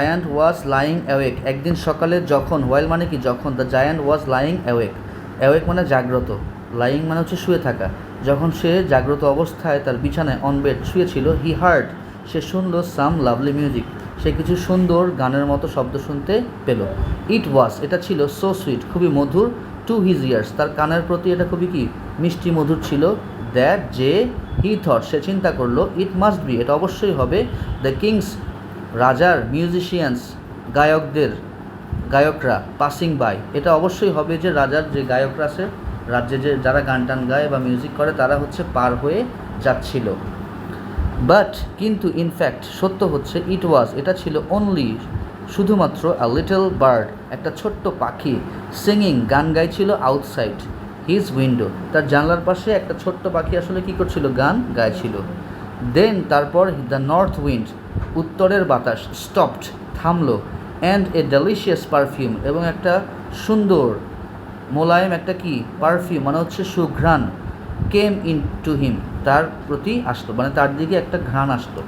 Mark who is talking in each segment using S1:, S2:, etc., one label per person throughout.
S1: Giant was lying awake. একদিন সকালে যখন, ওয়াইল মানে কি যখন, the giant was lying awake. Awake মানে জাগ্রত, লাইং মানে হচ্ছে শুয়ে থাকা। যখন সে জাগ্রত অবস্থায় তার বিছানায় অন বেড শুয়েছিল, হি হার্ড সে শুনল সাম লাভলি মিউজিক, সে কিছু সুন্দর গানের মতো শব্দ শুনতে পেল। ইট ওয়াজ এটা ছিল, সো সুইট খুবই মধুর, টু হিজ ইয়ার্স তার কানের প্রতি এটা খুবই কি মিষ্টি মধুর ছিল, দ্যাট যে হি থট সে চিন্তা করলো, ইট মাস্ট বি এটা অবশ্যই হবে, দ্য কিংস রাজার মিউজিশিয়ানস গায়করা পাসিং বাই এটা অবশ্যই হবে যে রাজার যে গায়করা আছে, রাজ্যে যে যারা গান টান গায় বা মিউজিক করে তারা হচ্ছে পার হয়ে যাচ্ছিল। বাট কিন্তু ইনফ্যাক্ট সত্য হচ্ছে, ইট ওয়াজ এটা ছিল অনলি শুধুমাত্র আ লিটল বার্ড একটা ছোট্ট পাখি, সিঙ্গিং গান গাইছিল আউটসাইড হিজ উইন্ডো তার জানলার পাশে একটা ছোট্ট পাখি আসলে কী করছিল, গান গাইছিল। দেন তারপর দ্য নর্থ উইন্ড উত্তরের বাতাস স্টপড থামলো, অ্যান্ড এ ডেলিশিয়াস পারফিউম এবং একটা সুন্দর মোলায়েম একটা কি পারফিউম মানে হচ্ছে সুঘ্রাণ, কেম ইন টু হিম তার প্রতি আসলো, মানে তার দিকে একটা ঘ্রাণ আসলো।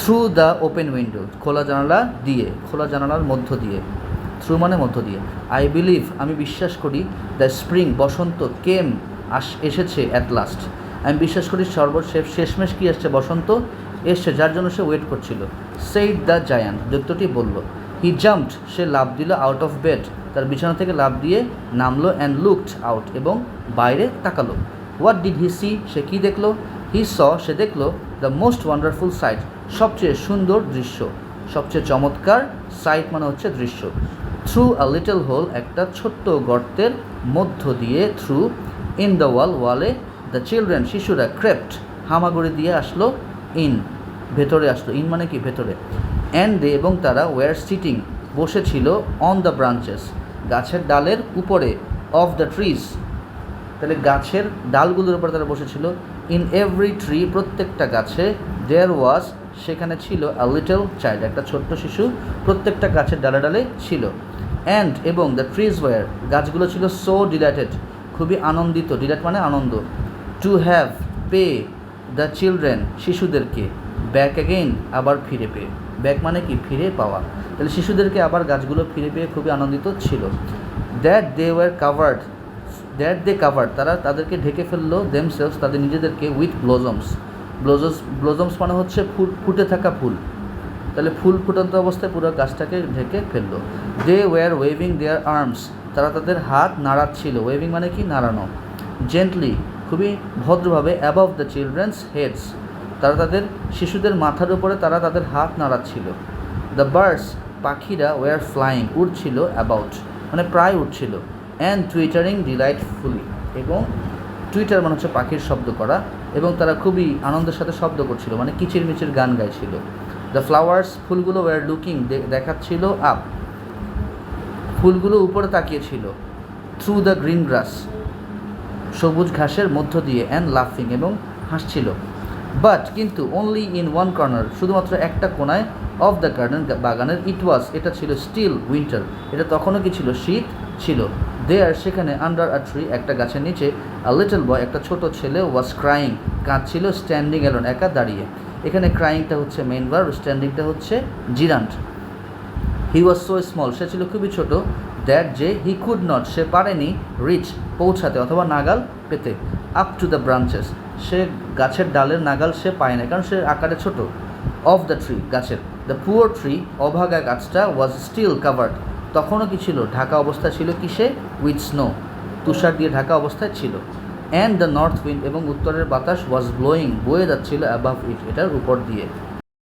S1: থ্রু দ্য ওপেন উইন্ডো খোলা জানালার মধ্য দিয়ে, থ্রু মানে মধ্য দিয়ে। আই বিলিভ আমি বিশ্বাস করি, দ্য স্প্রিং বসন্ত কেম এসেছে অ্যাট লাস্ট আমি বিশ্বাস করি শেষমেশ কি এসছে, বসন্ত এসছে, যার জন্য সে ওয়েট করছিল। সেইড দ্য জায়ান্ট দৈত্যটি বলল। হি জাম্পড সে লাফ দিল, আউট অফ বেড তার বিছানা থেকে লাফ দিয়ে নামলো, অ্যান্ড লুকড আউট এবং বাইরে তাকালো। হোয়াট ডিড হি সি সে কী দেখলো, হি স সে দেখলো দ্য মোস্ট ওয়ান্ডারফুল সাইট সবচেয়ে সুন্দর দৃশ্য, সবচেয়ে চমৎকার, সাইট মানে হচ্ছে দৃশ্য। থ্রু আ লিটল হোল একটা ছোট্ট গর্তের মধ্য দিয়ে, থ্রু ইন দ্য ওয়ালে দ্য চিলড্রেন শিশুরা ক্রেপ্ট হামাগুড়ি দিয়ে আসলো, ইন ভেতরে আসলো, ইন মানে কি ভেতরে। অ্যান্ড দে এবং তারা ওয়ার সিটিং বসেছিল, অন দ্য ব্রাঞ্চেস গাছের ডালের উপরে, অফ দ্য ট্রিজ তাহলে গাছের ডালগুলোর উপরে তারা বসেছিল। ইন এভরি ট্রি প্রত্যেকটা গাছে, দেয়ার ওয়াজ সেখানে ছিল, আ লিটল চাইল্ড একটা ছোট্ট শিশু প্রত্যেকটা গাছের ডালে ডালে ছিল। অ্যান্ড এবং দ্য ট্রিজ ওয়ার গাছগুলো ছিল, সো ডিলাইটেড খুবই আনন্দিত, ডিলাইট মানে আনন্দ, to have pay the children শিশুদেরকে, ব্যাক অ্যাগেইন আবার ফিরে পেয়ে, ব্যাক মানে কি ফিরে পাওয়া, তাহলে শিশুদেরকে আবার গাছগুলো ফিরে পেয়ে খুবই আনন্দিত ছিল। দ্যাট দে কাভার্ড তারা তাদেরকে ঢেকে ফেললো, দেমসেলস তাদের নিজেদেরকে, উইথ ব্লোজমস মানে হচ্ছে ফুটে থাকা ফুল, তাহলে ফুল ফুটন্ত অবস্থায় পুরো গাছটাকে ঢেকে ফেললো। They were waving their arms তারা তাদের হাত নাড়াচ্ছিল, ওয়েভিং মানে কি নাড়ানো, জেন্টলি খুবই ভদ্রভাবে, অ্যাবভ দ্য চিলড্রেন্স হেডস তারা তাদের শিশুদের মাথার উপরে তারা তাদের হাত নাড়াচ্ছিল। দ্য বার্ডস পাখিরা ওয়ার ফ্লাইং উড়ছিল, অ্যাবাউট মানে প্রায় উড়ছিল, অ্যান্ড টুইটারিং ডিলাইটফুলি এবং টুইটার মানে হচ্ছে পাখির শব্দ করা, এবং তারা খুবই আনন্দের সাথে শব্দ করছিল মানে কিচিরমিচির গান গাইছিল। দ্য ফ্লাওয়ার্স ফুলগুলো ওয়ার লুকিং দেখাচ্ছিল, আপ ফুলগুলো উপরে তাকিয়েছিল, থ্রু দ্য গ্রিন গ্রাস সবুজ ঘাসের মধ্য দিয়ে, অ্যান্ড লাফিং এবং হাসছিল। বাট কিন্তু অনলি ইন ওয়ান কর্নার শুধুমাত্র একটা কোনায়, অফ দ্য গার্ডেন বাগানের, ইট ওয়াজ এটা ছিল, স্টিল উইন্টার এটা তখনও কি ছিল, শীত ছিল। দেয়ার সেখানে, আন্ডার আ ট্রি একটা গাছের নিচে, আ লিটল বয় একটা ছোট ছেলে, ওয়াজ ক্রাইং কাঁদছিল, স্ট্যান্ডিং অ্যালোন একা দাঁড়িয়ে, এখানে ক্রাইংটা হচ্ছে মেইন ভার্ব, স্ট্যান্ডিংটা হচ্ছে gerund. He was so small সে ছিল খুবই ছোট, দ্যাট যে হি কুড নট সে পারেনি, রিচ পৌঁছাতে অথবা নাগাল পেতে, আপ টু দ্য ব্রাঞ্চেস সে গাছের ডালের নাগাল সে পায় না কারণ সে আকারে ছোট, অফ দ্য ট্রি গাছের, দ্য পুয়ার ট্রি অভাগা গাছটা, ওয়াজ স্টিল কাভার্ড তখনও কি ছিল, ঢাকা অবস্থায় ছিল কিসে, উইথ স্নো তুষার দিয়ে ঢাকা অবস্থায় ছিল। অ্যান্ড দ্য নর্থ উইন্ড এবং উত্তরের বাতাস, ওয়াজ ব্লোয়িং বয়ে যাচ্ছিল, অ্যাবাভ ইট এটার উপর দিয়ে।